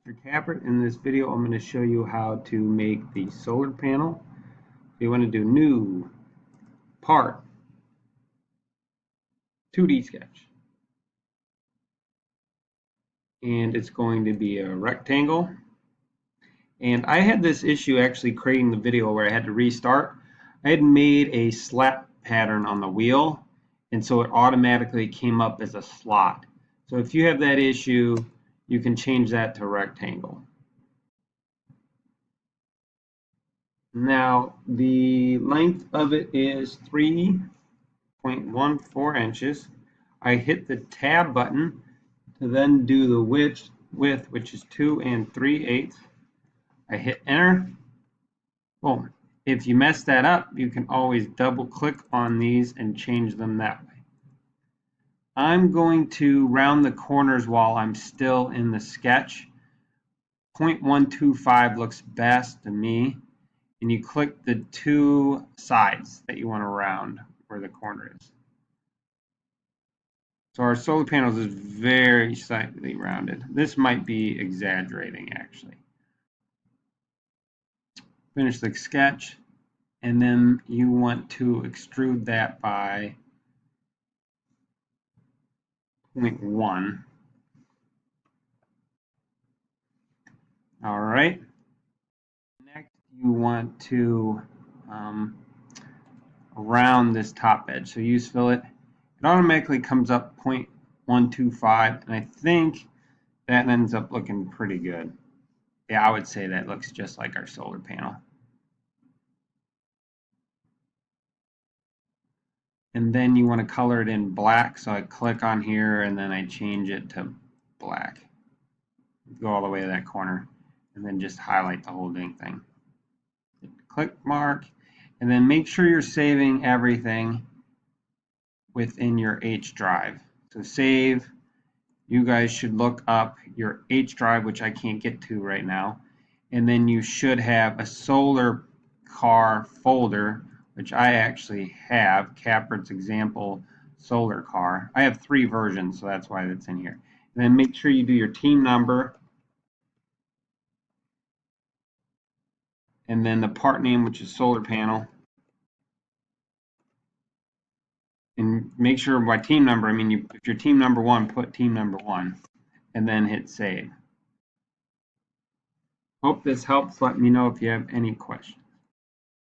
Mr. Capert. In this video, I'm going to show you how to make the solar panel. You want to do new, part, 2D sketch. And it's going to be a rectangle. And I had this issue actually creating the video where I had to restart. I had made a slat pattern on the wheel, and so it automatically came up as a slot. So if you have that issue, you can change that to rectangle. Now, the length of it is 3.14 inches. I hit the tab button to then do the width, which is 2 3/8. I hit enter. Boom. If you mess that up, you can always double click on these and change them that way. I'm going to round the corners while I'm still in the sketch. 0.125 looks best to me. And you click the two sides that you want to round where the corner is. So our solar panels is very slightly rounded. This might be exaggerating actually. Finish the sketch, and then you want to extrude that by 0.1. All right. Next, you want to round this top edge. So use fillet. It automatically comes up 0.125, and I think that ends up looking pretty good. Yeah, I would say that looks just like our solar panel. And then you want to color it in black, so I click on here and then I change it to black. Go all the way to that corner and then just highlight the whole dang thing. Click mark, and then make sure you're saving everything within your H drive. So save. You guys should look up your H drive, which I can't get to right now, and then you should have a solar car folder, which I actually have, Capert's example solar car. I have 3 versions, so that's why that's in here. And then make sure you do your team number, and then the part name, which is solar panel. And make sure by team number, I mean, if you're team number 1, put team number 1, and then hit save. Hope this helps. Let me know if you have any questions.